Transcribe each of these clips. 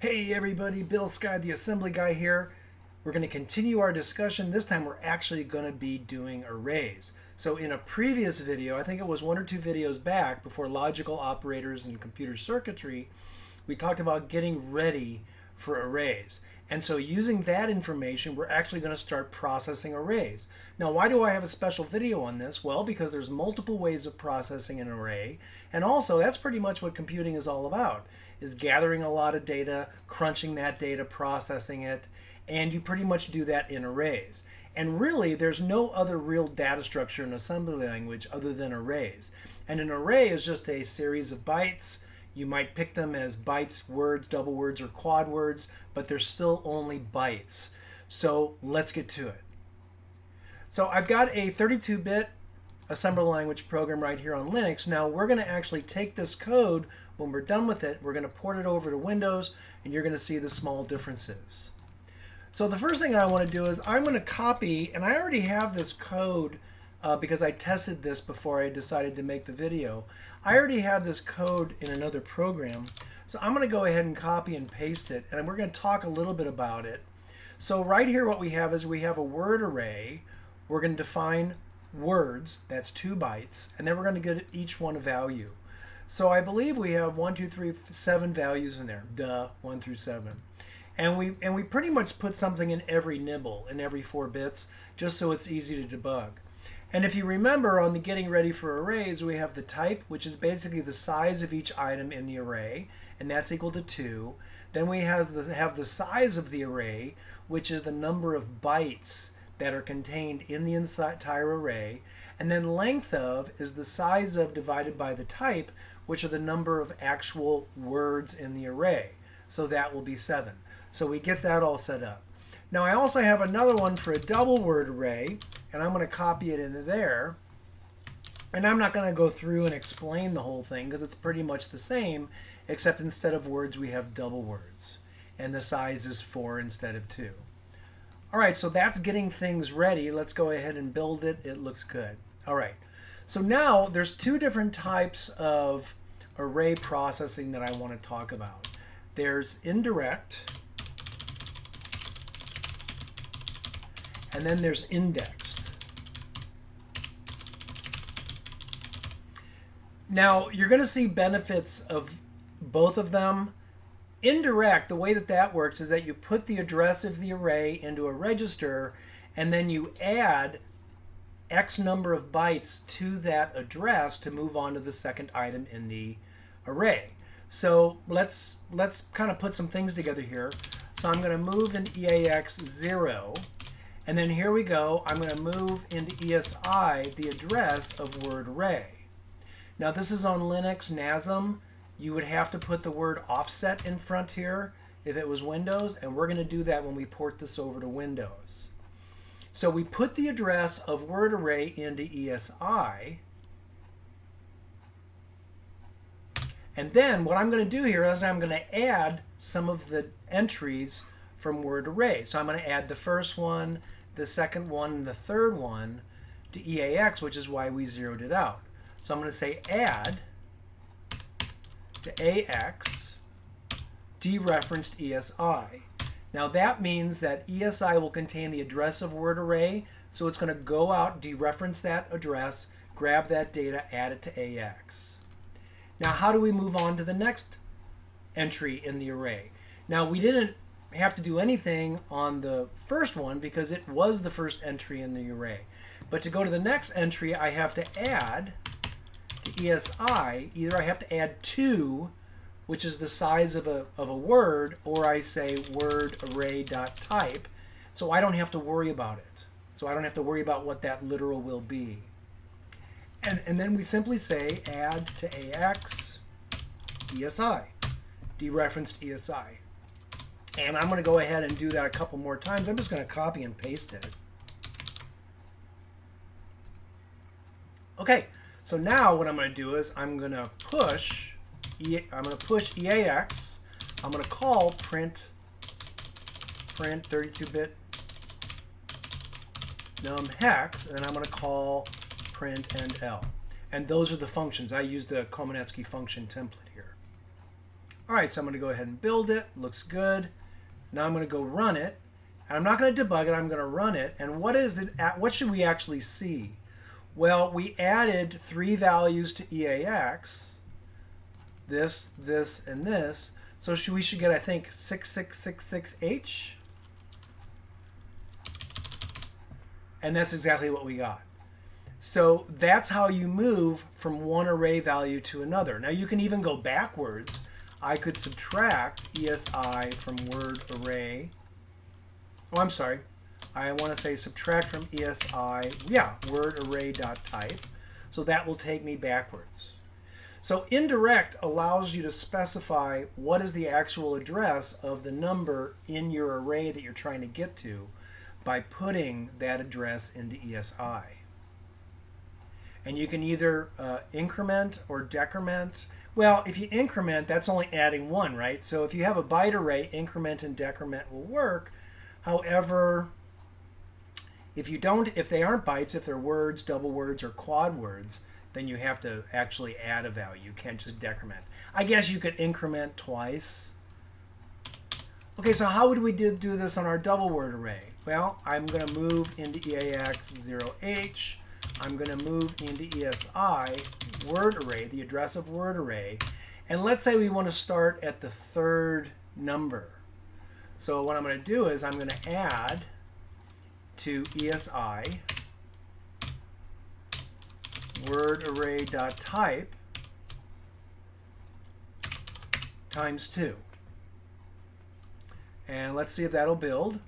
Hey everybody, Bill Sky, the assembly guy here. We're going to continue our discussion. This time we're actually going to be doing arrays. So in a previous video, I think it was one or two videos back before logical operators and computer circuitry, we talked about getting ready for arrays. And so using that information, we're actually going to start processing arrays. Now, why do I have a special video on this? Well, because there's multiple ways of processing an array. And also, that's pretty much what computing is all about, is gathering a lot of data, crunching that data, processing it, and you pretty much do that in arrays. And really, there's no other real data structure in assembly language other than arrays. And an array is just a series of bytes. You might pick them as bytes, words, double words, or quad words, but they're still only bytes. So let's get to it. So I've got a 32-bit assembly language program right here on Linux. Now we're going to actually take this code. When we're done with it, we're going to port it over to Windows, and you're going to see the small differences. So the first thing I want to do is I'm going to copy, and I already have this code because I tested this before I decided to make the video. I already have this code in another program, so I'm going to go ahead and copy and paste it, and we're going to talk a little bit about it. So right here what we have is we have a word array. We're going to define words, that's 2 bytes, and then we're going to get each one a value. So I believe we have 1, 2, 3, 7 values in there. Duh, 1 through 7. And we pretty much put something in every nibble, in every 4 bits, just so it's easy to debug. And if you remember on the getting ready for arrays, we have the type, which is basically the size of each item in the array, and that's equal to 2. Then we have the size of the array, which is the number of bytes that are contained in the entire array. And then length of is the size of divided by the type, which are the number of actual words in the array. So that will be 7. So we get that all set up. Now I also have another one for a double word array, and I'm going to copy it into there. And I'm not going to go through and explain the whole thing because it's pretty much the same, except instead of words we have double words. And the size is 4 instead of 2. All right, so that's getting things ready. Let's go ahead and build it. It looks good. All right, so now there's 2 different types of array processing that I want to talk about. There's indirect, and then there's indexed. Now, you're going to see benefits of both of them. Indirect, the way that works is that you put the address of the array into a register, and then you add X number of bytes to that address to move on to the second item in the array. So let's kind of put some things together here. So I'm going to move into EAX 0, and then here we go. I'm going to move into ESI the address of word array. Now this is on Linux NASM. You would have to put the word offset in front here if it was Windows, and we're going to do that when we port this over to Windows. So we put the address of word array into ESI, and then what I'm going to do here is I'm going to add some of the entries from word array. So I'm going to add the first one, the second one, and the third one to EAX, which is why we zeroed it out. So I'm going to say add to AX dereferenced ESI. Now that means that ESI will contain the address of word array, so it's going to go out, dereference that address, grab that data, add it to AX. Now how do we move on to the next entry in the array? Now we didn't have to do anything on the first one because it was the first entry in the array. But to go to the next entry, I have to add to ESI, either I have to add 2, which is the size of a word, or I say word array.type, so I don't have to worry about it. So I don't have to worry about what that literal will be. And then we simply say add to AX ESI, dereferenced ESI. And I'm going to go ahead and do that a couple more times. I'm just going to copy and paste it. Okay. So now what I'm going to do is I'm going to push EAX. I'm going to call print 32-bit num hex, and then I'm going to call print and L. And those are the functions. I used the Komanetsky function template here. All right, so I'm going to go ahead and build it. Looks good. Now I'm going to go run it. And I'm not going to debug it. I'm going to run it. And what is it? What should we actually see? Well, we added 3 values to EAX. This, and this. So we should get, I think, 6666H. And that's exactly what we got. So that's how you move from one array value to another. Now you can even go backwards. I could subtract ESI from word array. Oh, I'm sorry. I want to say subtract from ESI, yeah, word array.type. So that will take me backwards. So indirect allows you to specify what is the actual address of the number in your array that you're trying to get to by putting that address into ESI. And you can either increment or decrement. Well, if you increment, that's only adding 1, right? So if you have a byte array, increment and decrement will work. However, if they aren't bytes, if they're words, double words, or quad words, then you have to actually add a value. You can't just decrement. I guess you could increment twice. Okay, so how would we do this on our double word array? Well, I'm going to move into EAX 0H. I'm going to move into ESI word array, the address of word array. And let's say we want to start at the 3rd number. So what I'm going to do is I'm going to add to ESI word array.type times 2. And let's see if that'll build.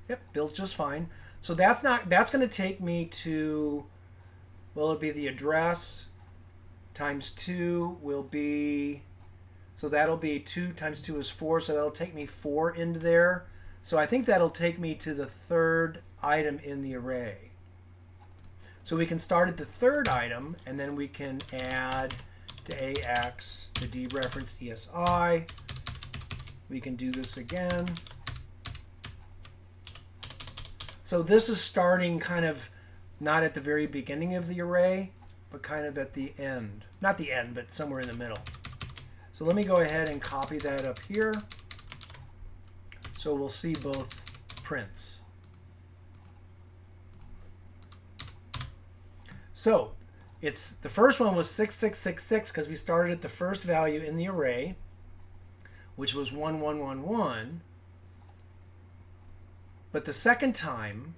Yep, built just fine. So that's going to take me to, well, it'll be the address times 2 will be, so that'll be 2 times 2 is 4, so that'll take me 4 into there. So I think that'll take me to the 3rd item in the array. So we can start at the 3rd item, and then we can add to AX to dereference ESI. We can do this again. So this is starting kind of not at the very beginning of the array, but kind of at the end. Not the end, but somewhere in the middle. So let me go ahead and copy that up here. So we'll see both prints. So it's the first one was 6666 because we started at the first value in the array, which was 1111. But the second time,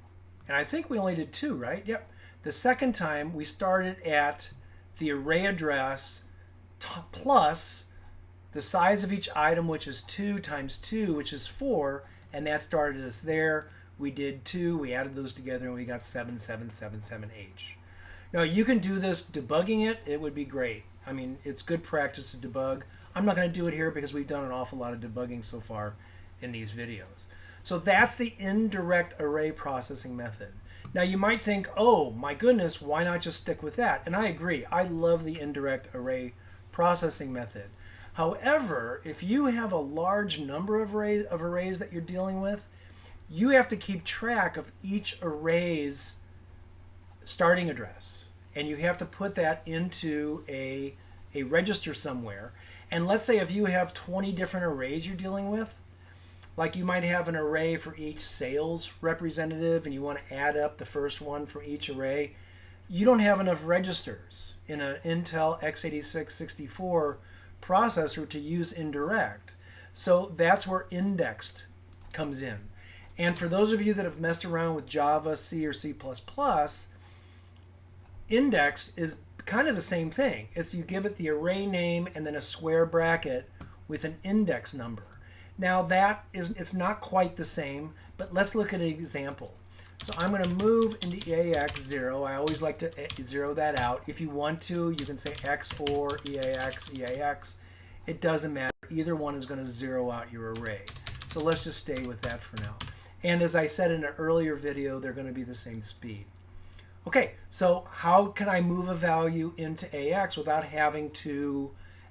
and I think we only did 2, right? Yep. The second time we started at the array address plus the size of each item, which is 2 times 2, which is 4, and that started us there. We did 2, we added those together, and we got 7777H. Now you can do this debugging it. It would be great. I mean, it's good practice to debug. I'm not going to do it here because we've done an awful lot of debugging so far in these videos. So that's the indirect array processing method. Now you might think, oh my goodness, why not just stick with that? And I agree. I love the indirect array processing method. However, if you have a large number of arrays that you're dealing with, you have to keep track of each array's starting address. And you have to put that into a register somewhere. And let's say if you have 20 different arrays you're dealing with, like you might have an array for each sales representative and you want to add up the first one for each array, you don't have enough registers in an Intel x86-64 processor to use indirect. So that's where indexed comes in. And for those of you that have messed around with Java, C, or C++, indexed is kind of the same thing. It's you give it the array name and then a square bracket with an index number. Now it's not quite the same, but let's look at an example. So I'm going to move into EAX 0. I always like to zero that out. If you want to, you can say X or EAX. It doesn't matter. Either one is going to zero out your array. So let's just stay with that for now. And as I said in an earlier video, they're going to be the same speed. Okay, so how can I move a value into AX without having to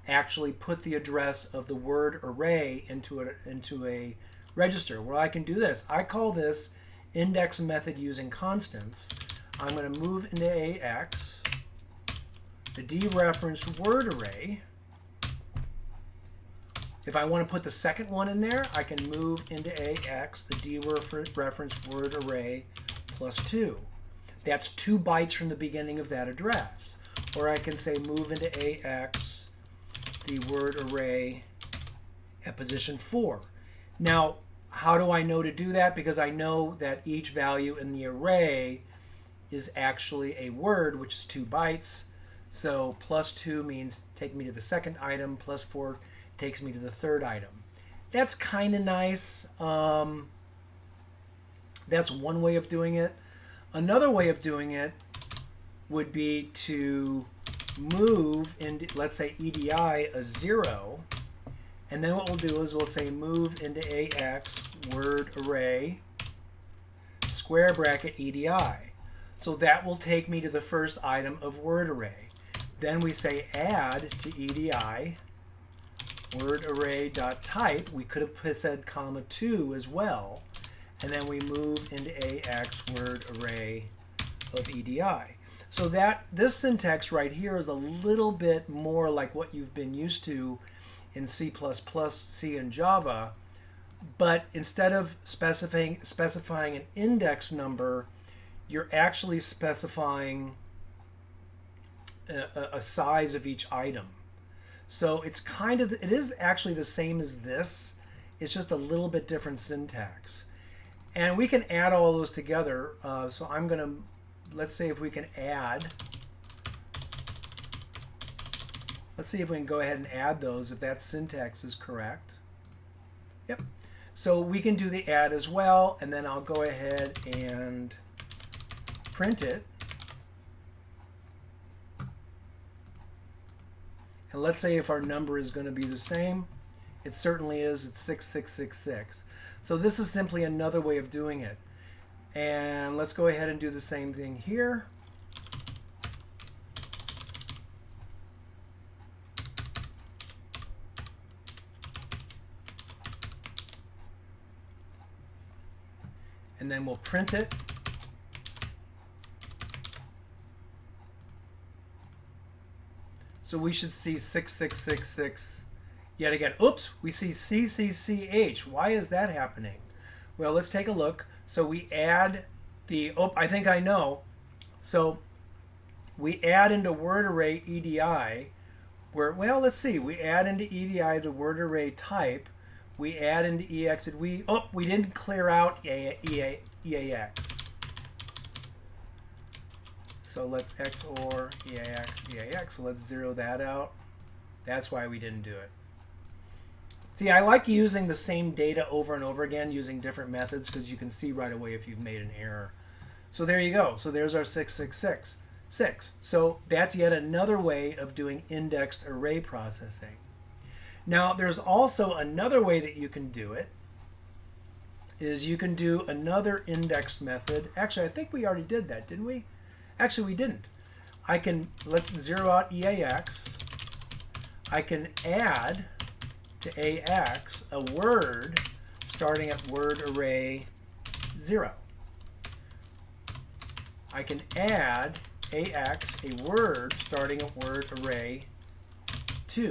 actually put the address of the word array into a register? Well, I can do this. I call this index method using constants. I'm going to move into AX, the dereferenced word array, If I want to put the second one in there, I can move into AX, the dereference word array plus 2. That's 2 bytes from the beginning of that address. Or I can say move into AX, the word array at position 4. Now, how do I know to do that? Because I know that each value in the array is actually a word, which is 2 bytes. So plus 2 means take me to the second item, plus 4 takes me to the third item. That's kind of nice. That's one way of doing it. Another way of doing it would be to move into, let's say, EDI a 0. And then what we'll do is we'll say move into AX word array square bracket EDI. So that will take me to the first item of word array. Then we say add to EDI word array dot type. We could have said comma 2 as well. And then we move into AX word array of EDI. So that this syntax right here is a little bit more like what you've been used to in C++, C, and Java. But instead of specifying an index number, you're actually specifying a size of each item. So it's it is actually the same as this. It's just a little bit different syntax. And we can add all those together. So I'm going to, let's say if we can add, let's see if we can go ahead and add those if that syntax is correct. Yep. So we can do the add as well, and then I'll go ahead and print it. And let's say if our number is going to be the same, it certainly is, it's 6666. So this is simply another way of doing it. And let's go ahead and do the same thing here. And then we'll print it. So we should see 6666 yet again. Oops, we see CCCH. Why is that happening? Well, let's take a look. So we add the, I think I know. So we add into word array EDI, where, well, let's see. We add into EDI the word array type. We add into EX. We didn't clear out EAX. So let's XOR EAX. So let's zero that out. That's why we didn't do it. See, I like using the same data over and over again using different methods because you can see right away if you've made an error. So there you go. So there's our 666. So that's yet another way of doing indexed array processing. Now, there's also another way that you can do it, is you can do another indexed method. Actually, I think we already did that, didn't we? Actually, we didn't. Let's zero out EAX. I can add to AX a word starting at word array 0. I can add AX a word starting at word array 2.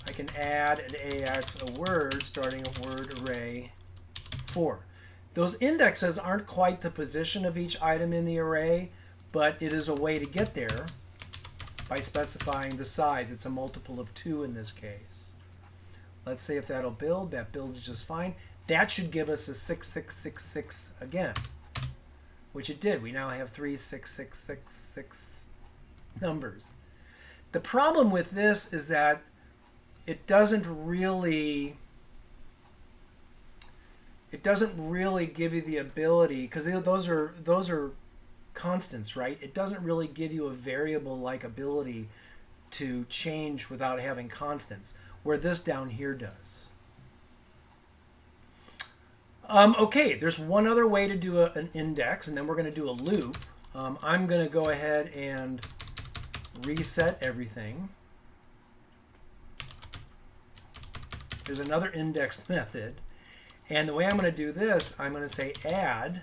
I can add an AX a word starting at word array 4. Those indexes aren't quite the position of each item in the array, but it is a way to get there by specifying the size. It's a multiple of 2 in this case. Let's see if that'll build. That builds just fine. That should give us a 6666 again, which it did. We now have 3 6666 numbers. The problem with this is that it doesn't really give you the ability, because those are constants, right? It doesn't really give you a variable-like ability to change without having constants, where this down here does. Okay, there's one other way to do an index, and then we're going to do a loop. I'm going to go ahead and reset everything. There's another indexed method. And the way I'm going to do this, I'm going to say add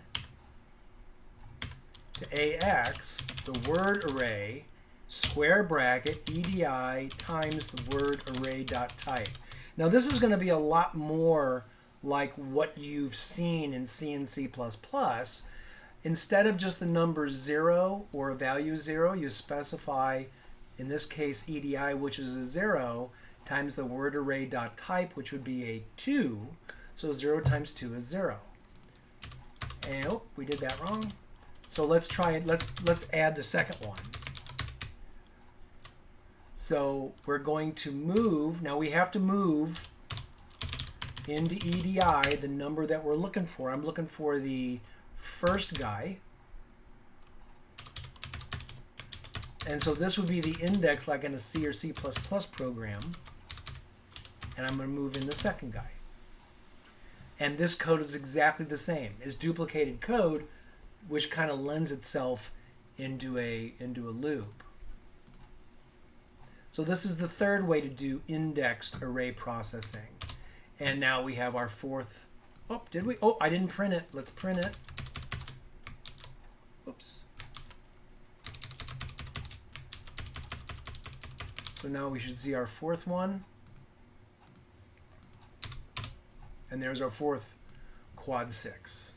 to AX the word array square bracket EDI times the word array dot type. Now this is going to be a lot more like what you've seen in C and C++. Instead of just the number 0 or a value 0, you specify, in this case, EDI, which is a 0, times the word array dot type, which would be a 2. So 0 times 2 is 0. And oh, we did that wrong. So let's try it. Let's add the second one. So we're going to move. Now we have to move into EDI the number that we're looking for. I'm looking for the first guy. And so this would be the index like in a C or C++ program. And I'm going to move in the second guy. And this code is exactly the same. It's duplicated code, which kind of lends itself into a loop. So this is the third way to do indexed array processing. And now we have our fourth. Oh, did we? Oh, I didn't print it. Let's print it. Oops. So now we should see our fourth one. And there's our fourth quad 6.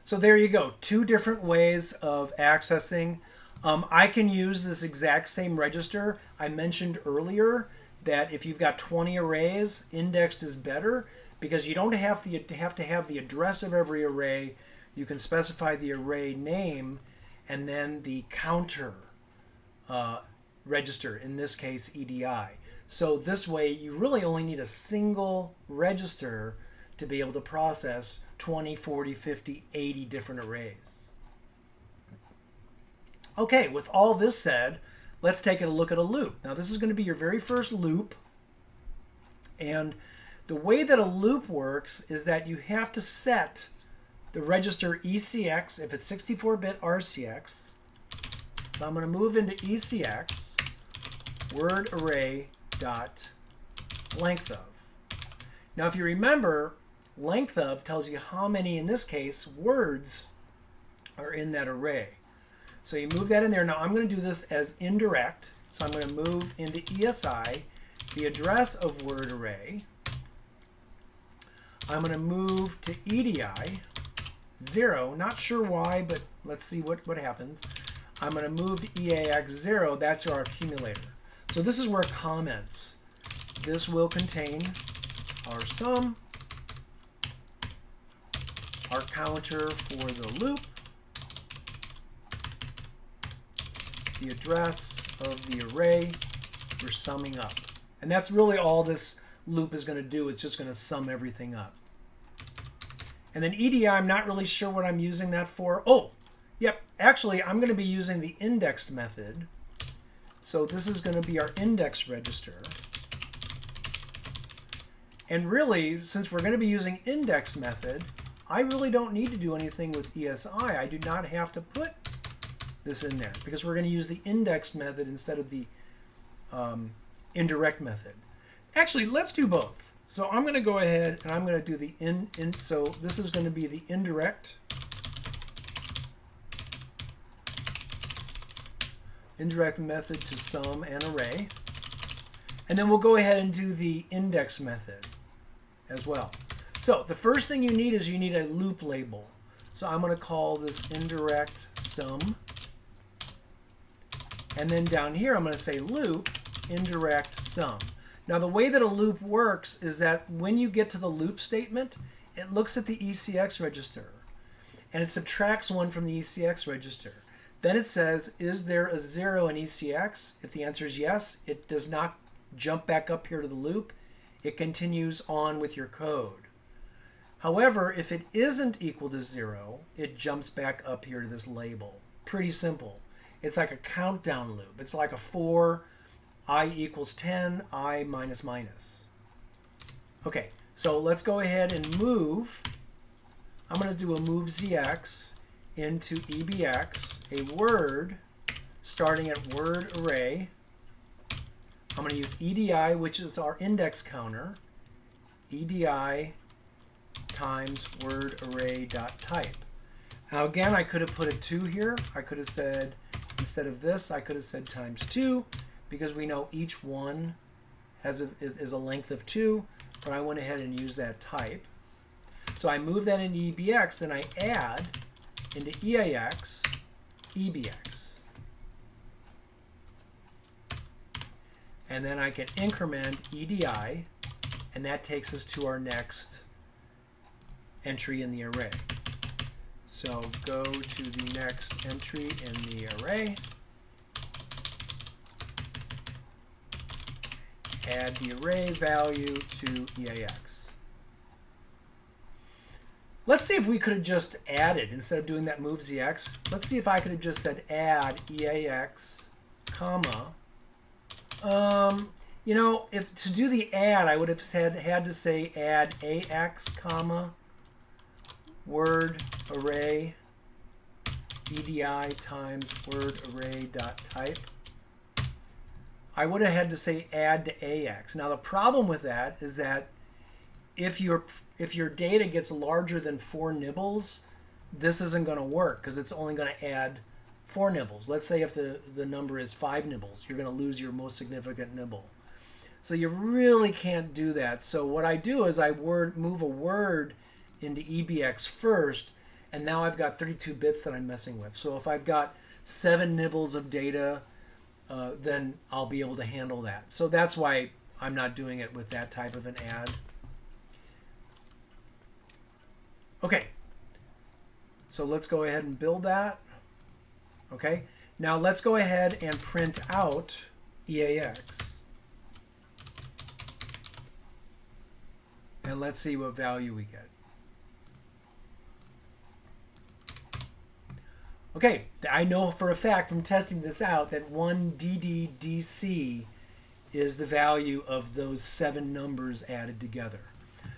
So there you go. 2 different ways of accessing. I can use this exact same register. I mentioned earlier that if you've got 20 arrays, indexed is better because you don't have to have the address of every array. You can specify the array name and then the counter register, in this case EDI. So this way you really only need a single register to be able to process 20, 40, 50, 80 different arrays. Okay, with all this said, let's take a look at a loop. Now this is going to be your very first loop. And the way that a loop works is that you have to set the register ECX, if it's 64-bit RCX. So I'm going to move into ECX, word array dot length of. Now if you remember, length of tells you how many, in this case, words are in that array. So you move that in there. Now I'm going to do this as indirect. So I'm going to move into ESI, the address of word array. I'm going to move to EDI, 0. Not sure why, but let's see what happens. I'm going to move to EAX 0. That's our accumulator. So this is where comments. This will contain our sum, our counter for the loop, the address of the array we're summing up. And that's really all this loop is going to do. It's just going to sum everything up. And then EDI, I'm not really sure what I'm using that for. Oh, yep. Actually, I'm going to be using the indexed method. So this is going to be our index register. And really, since we're going to be using index method, I really don't need to do anything with ESI. I do not have to put this in there because we're going to use the indexed method instead of the indirect method. Actually, let's do both. So I'm going to go ahead and I'm going to do the so this is going to be the indirect method to sum an array. And then we'll go ahead and do the index method as well. So the first thing you need is you need a loop label. So I'm going to call this indirect sum. And then down here I'm going to say loop indirect sum. Now the way that a loop works is that when you get to the loop statement, it looks at the ECX register and it subtracts 1 from the ECX register. Then it says, is there a 0 in ECX? If the answer is yes, it does not jump back up here to the loop. It continues on with your code. However, if it isn't equal to 0, it jumps back up here to this label. Pretty simple. It's like a countdown loop. It's like a for I equals 10, I minus minus. Okay, so let's go ahead and move. I'm going to do a move ZX into EBX, a word starting at word array. I'm going to use EDI, which is our index counter, EDI times word array dot type. Now again, I could have put a 2 here. I could have said Instead of this, I could have said times 2, because we know each one is a length of 2, but I went ahead and used that type. So I move that into EBX, then I add into EAX, EBX. And then I can increment EDI, and that takes us to our next entry in the array. So go to the next entry in the array, add the array value to EAX. Let's see if we could have just added, instead of doing that move ZX, let's see if I could have just said add EAX, comma. You know, if to do the add, I would have had to say add AX, comma, word array EDI times word array dot type. I would have had to say add to AX. Now the problem with that is that if your data gets larger than 4 nibbles, this isn't going to work because it's only going to add 4 nibbles. Let's say if the number is 5 nibbles, you're going to lose your most significant nibble. So you really can't do that. So what I do is I move a word into EBX first, and now I've got 32 bits that I'm messing with. So if I've got 7 nibbles of data, then I'll be able to handle that. So that's why I'm not doing it with that type of an add. Okay, so let's go ahead and build that. Okay, now let's go ahead and print out EAX. And let's see what value we get. Okay, I know for a fact from testing this out that 1 DDDC is the value of those 7 numbers added together.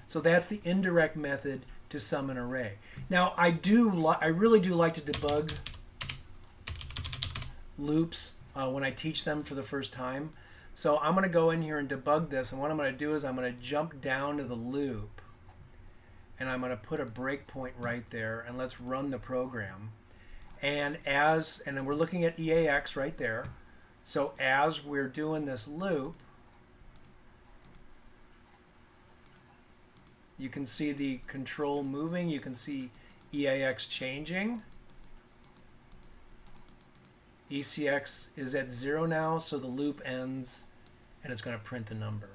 So that's the indirect method to sum an array. Now I really do like to debug loops when I teach them for the first time. So I'm going to go in here and debug this, and what I'm going to do is I'm going to jump down to the loop, and I'm going to put a breakpoint right there, and let's run the program. And then we're looking at EAX right there. So as we're doing this loop, you can see the control moving. You can see EAX changing. ECX is at 0 now, so the loop ends, and it's going to print the number.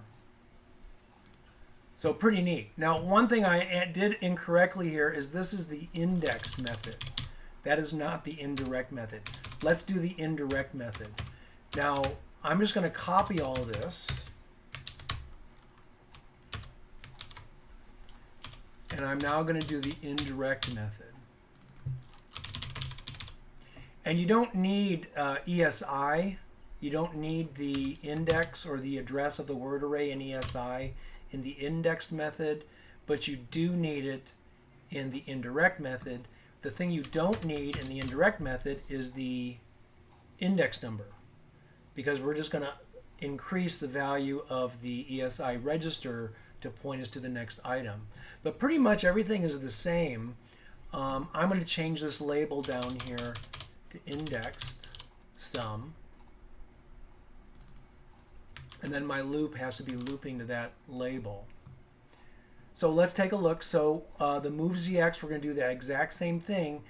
So pretty neat. Now, one thing I did incorrectly here is this is the indexed method. That is not the indirect method. Let's do the indirect method. Now, I'm just going to copy all of this. And I'm now going to do the indirect method. And you don't need ESI. You don't need the index or the address of the word array in ESI in the indexed method, but you do need it in the indirect method. The thing you don't need in the indirect method is the index number, because we're just going to increase the value of the ESI register to point us to the next item. But pretty much everything is the same. I'm going to change this label down here to indexed sum. And then my loop has to be looping to that label. So let's take a look. So the move ZX, we're going to do that exact same thing,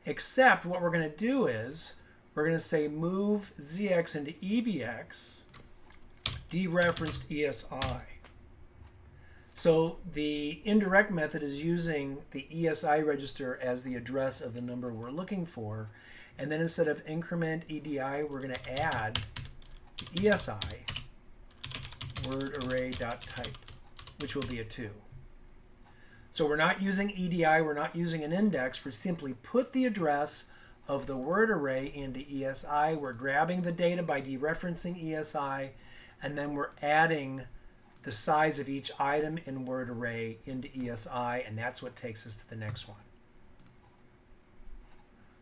except what we're going to do is we're going to say move ZX into EBX, dereferenced ESI. So the indirect method is using the ESI register as the address of the number we're looking for. And then instead of increment EDI, we're going to add the ESI word array.type, which will be a 2. So we're not using EDI, we're not using an index, we simply put the address of the word array into ESI. We're grabbing the data by dereferencing ESI, and then we're adding the size of each item in word array into ESI, and that's what takes us to the next one.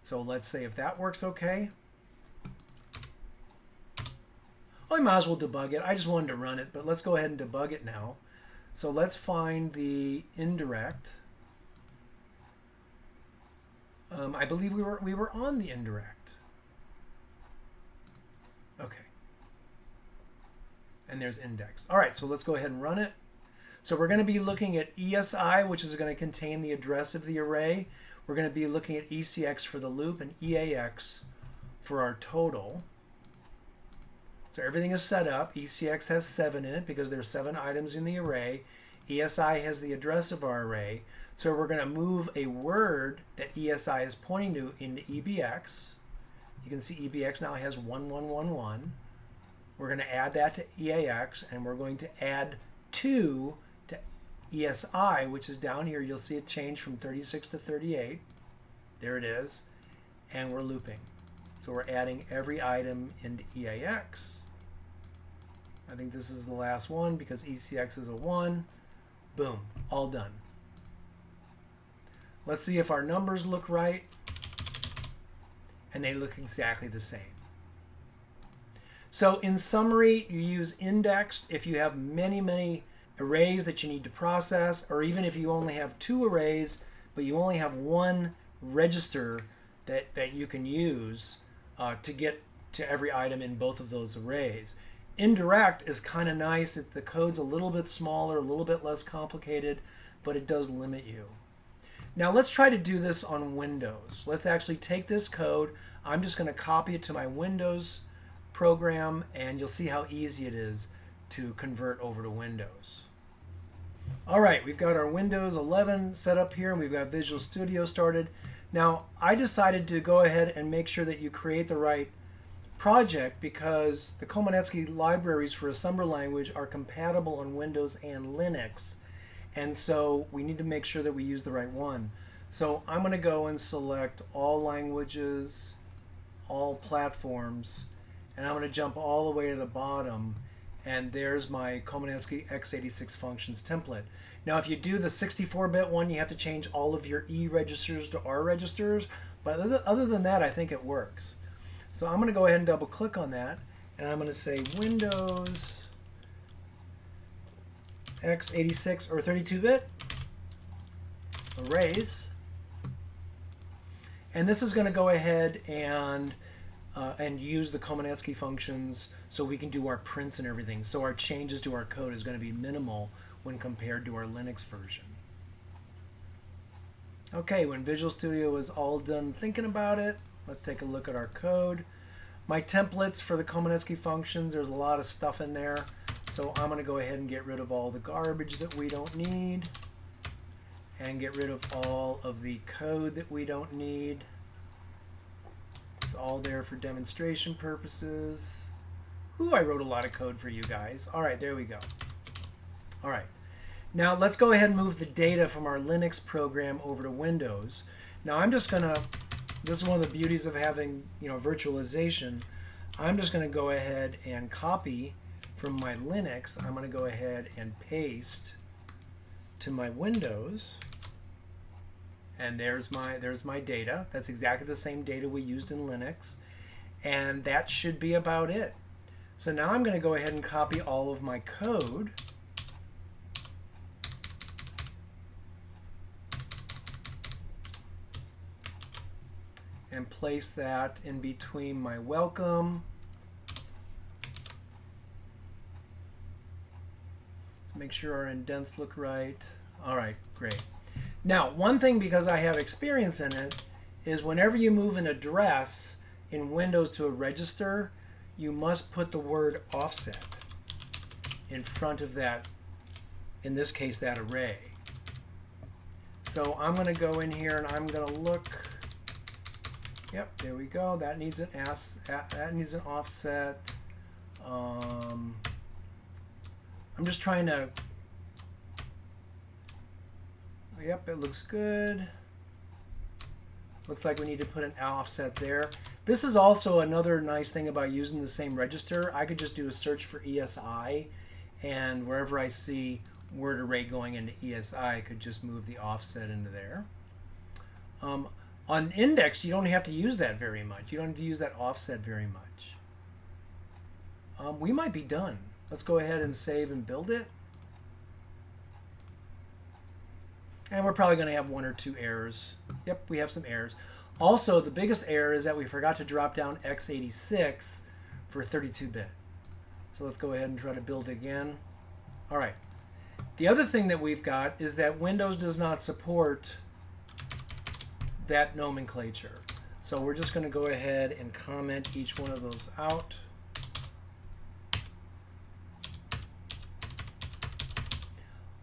So let's say if that works okay. I might as well debug it. I just wanted to run it, but let's go ahead and debug it now. So let's find the indirect. I believe we were on the indirect. And there's indexed. All right, so let's go ahead and run it. So we're going to be looking at ESI, which is going to contain the address of the array. We're going to be looking at ECX for the loop and EAX for our total. So everything is set up. ECX has 7 in it because there's 7 items in the array. ESI has the address of our array. So we're going to move a word that ESI is pointing to into EBX. You can see EBX now has 1111. We're going to add that to EAX, and we're going to add 2 to ESI, which is down here. You'll see it change from 36 to 38. There it is. And we're looping. So we're adding every item into EAX. I think this is the last one because ECX is a 1. Boom, all done. Let's see if our numbers look right. And they look exactly the same. So in summary, you use indexed if you have many, many arrays that you need to process, or even if you only have 2 arrays, but you only have 1 register that you can use to get to every item in both of those arrays. Indirect is kind of nice. The code's a little bit smaller, a little bit less complicated, but it does limit you. Now let's try to do this on Windows. Let's actually take this code. I'm just going to copy it to my Windows program, and you'll see how easy it is to convert over to Windows. All right, we've got our Windows 11 set up here, and we've got Visual Studio started. Now, I decided to go ahead and make sure that you create the right project because the Komanetsky libraries for assembler language are compatible on Windows and Linux. And so we need to make sure that we use the right one. So I'm going to go and select all languages, all platforms, and I'm going to jump all the way to the bottom, and there's my Komanetsky x86 functions template. Now if you do the 64-bit one, you have to change all of your E registers to R registers, but other than that, I think it works. So I'm going to go ahead and double click on that, and I'm going to say Windows x86 or 32-bit arrays, and this is going to go ahead and use the Komanetsky functions so we can do our prints and everything. So our changes to our code is going to be minimal when compared to our Linux version. Okay, when Visual Studio is all done thinking about it, let's take a look at our code. My templates for the Komanetsky functions, there's a lot of stuff in there. So I'm going to go ahead and get rid of all the garbage that we don't need and get rid of all of the code that we don't need. It's all there for demonstration purposes. Ooh, I wrote a lot of code for you guys. All right, there we go. All right. Now let's go ahead and move the data from our Linux program over to Windows. Now I'm just going to, this is one of the beauties of having, virtualization. I'm just going to go ahead and copy from my Linux. I'm going to go ahead and paste to my Windows. And there's my data. That's exactly the same data we used in Linux. And that should be about it. So now I'm going to go ahead and copy all of my code. And place that in between my welcome. Let's make sure our indents look right. All right, great. Now, one thing, because I have experience in it, is whenever you move an address in Windows to a register, you must put the word offset in front of that, in this case, that array. So I'm going to go in here and I'm going to look. Yep, there we go. That needs an offset. I'm just trying to. Yep, it looks good. Looks like we need to put an offset there. This is also another nice thing about using the same register. I could just do a search for ESI, and wherever I see word array going into ESI, I could just move the offset into there. On index, you don't have to use that very much. You don't have to use that offset very much. We might be done. Let's go ahead and save and build it. And we're probably going to have 1 or 2 errors. Yep, we have some errors. Also, the biggest error is that we forgot to drop down x86 for 32-bit. So So let's go ahead and try to build again. All right. The other thing that we've got is that Windows does not support that nomenclature. So we're just going to go ahead and comment each one of those out.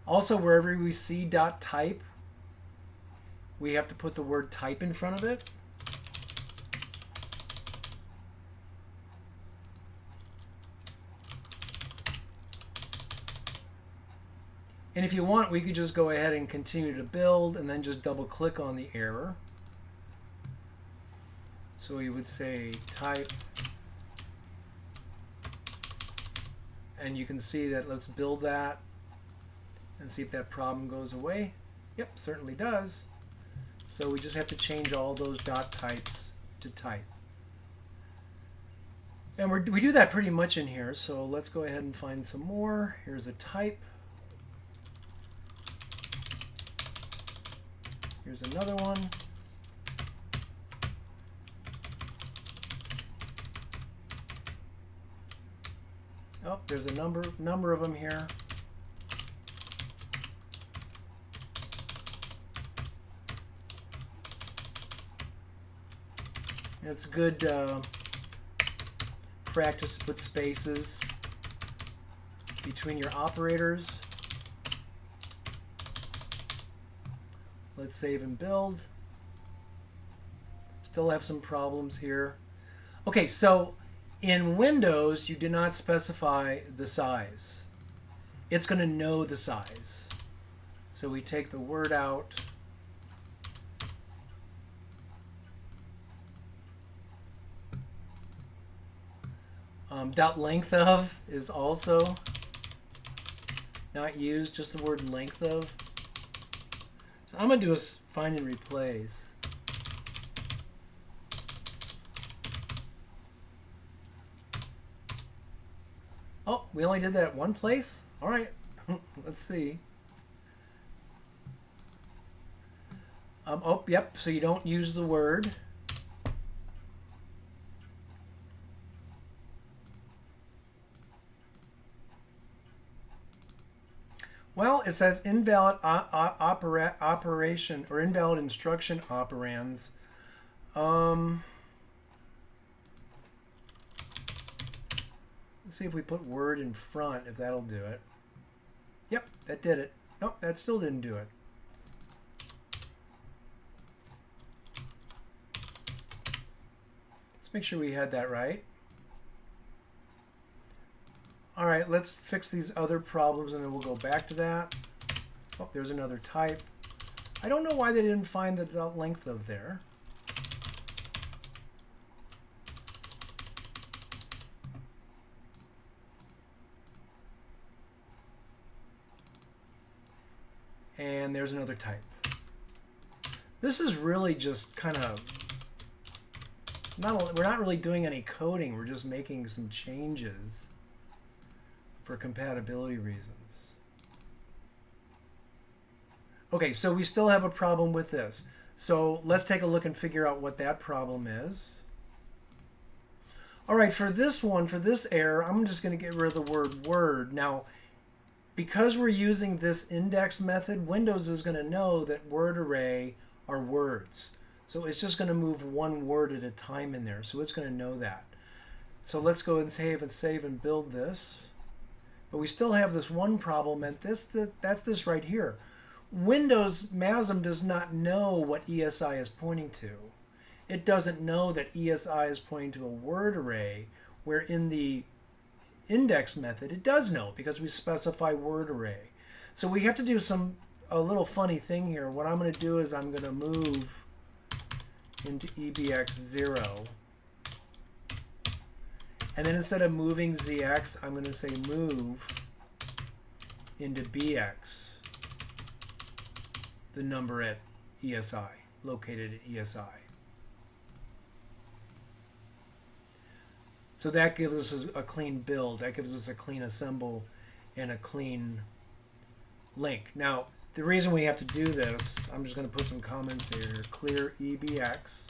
Also, wherever we see .type, we have to put the word type in front of it. And if you want, we could just go ahead and continue to build and then just double click on the error. So we would say type, and you can see that. Let's build that and see if that problem goes away. Yep, certainly does. So we just have to change all those .types to type. And we do that pretty much in here, so let's go ahead and find some more. Here's a type. Here's another one. Oh, there's a number of them here. It's good practice to put spaces between your operators. Let's save and build. Still have some problems here. Okay, so in Windows, you do not specify the size. It's going to know the size. So we take the word out. Length of is also not used, just the word length of. So I'm going to do a find and replace. Oh, we only did that at one place? All right, let's see. Oh, yep, so you don't use the word. Well, it says invalid operation or invalid instruction operands. Let's see if we put word in front, if that'll do it. Yep, that did it. Nope, that still didn't do it. Let's make sure we had that right. All right, let's fix these other problems and then we'll go back to that. Oh, there's another type. I don't know why they didn't find the length of there. And there's another type. This is really just kind of, we're not really doing any coding. We're just making some changes for compatibility reasons. Okay, so we still have a problem with this. So let's take a look and figure out what that problem is. All right, for this one, for this error, I'm just going to get rid of the word word. Now, because we're using this index method, Windows is going to know that word array are words. So it's just going to move one word at a time in there. So it's going to know that. So let's go and save and build this. But we still have this one problem, and that's this right here. Windows MASM does not know what ESI is pointing to. It doesn't know that ESI is pointing to a word array, where in the index method it does know because we specify word array. So we have to do a little funny thing here. What I'm going to do is I'm going to move into EBX0. And then instead of moving ZX, I'm going to say move into BX, the number at ESI, located at ESI. So that gives us a clean build. That gives us a clean assemble and a clean link. Now, the reason we have to do this, I'm just going to put some comments here. Clear EBX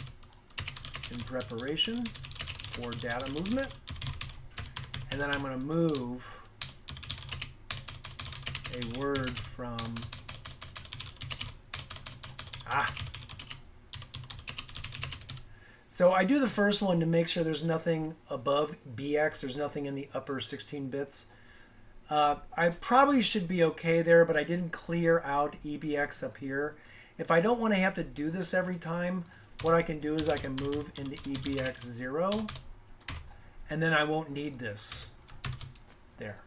in preparation for data movement. and then I'm going to move a word from So I do the first one to make sure there's nothing above BX. There's nothing in the upper 16 bits. I probably should be okay there, but I didn't clear out EBX up here. If I don't want to have to do this every time, what I can do is I can move into EBX 0, and then I won't need this there.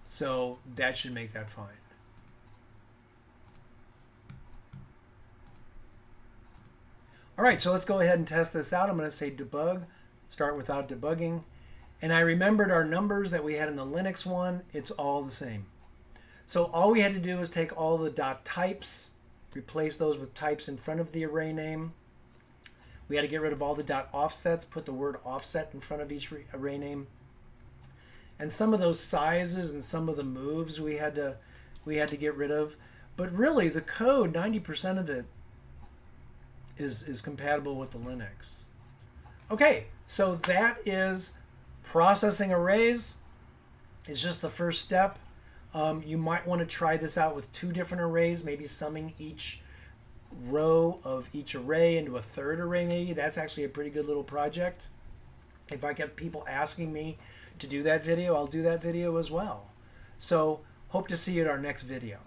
So that should make that fine. All right, so let's go ahead and test this out. I'm going to say debug, start without debugging. And I remembered our numbers that we had in the Linux one. It's all the same. So all we had to do was take all the dot types, replace those with types in front of the array name. We had to get rid of all the dot offsets, put the word offset in front of each array name. And some of those sizes and some of the moves we had to get rid of. But really, the code, 90% of it, is compatible with the Linux. Okay, so that is processing arrays. Is just the first step. You might want to try this out with 2 different arrays, maybe summing each row of each array into a third array maybe. That's actually a pretty good little project. If I get people asking me to do that video, I'll do that video as well. So hope to see you at our next video.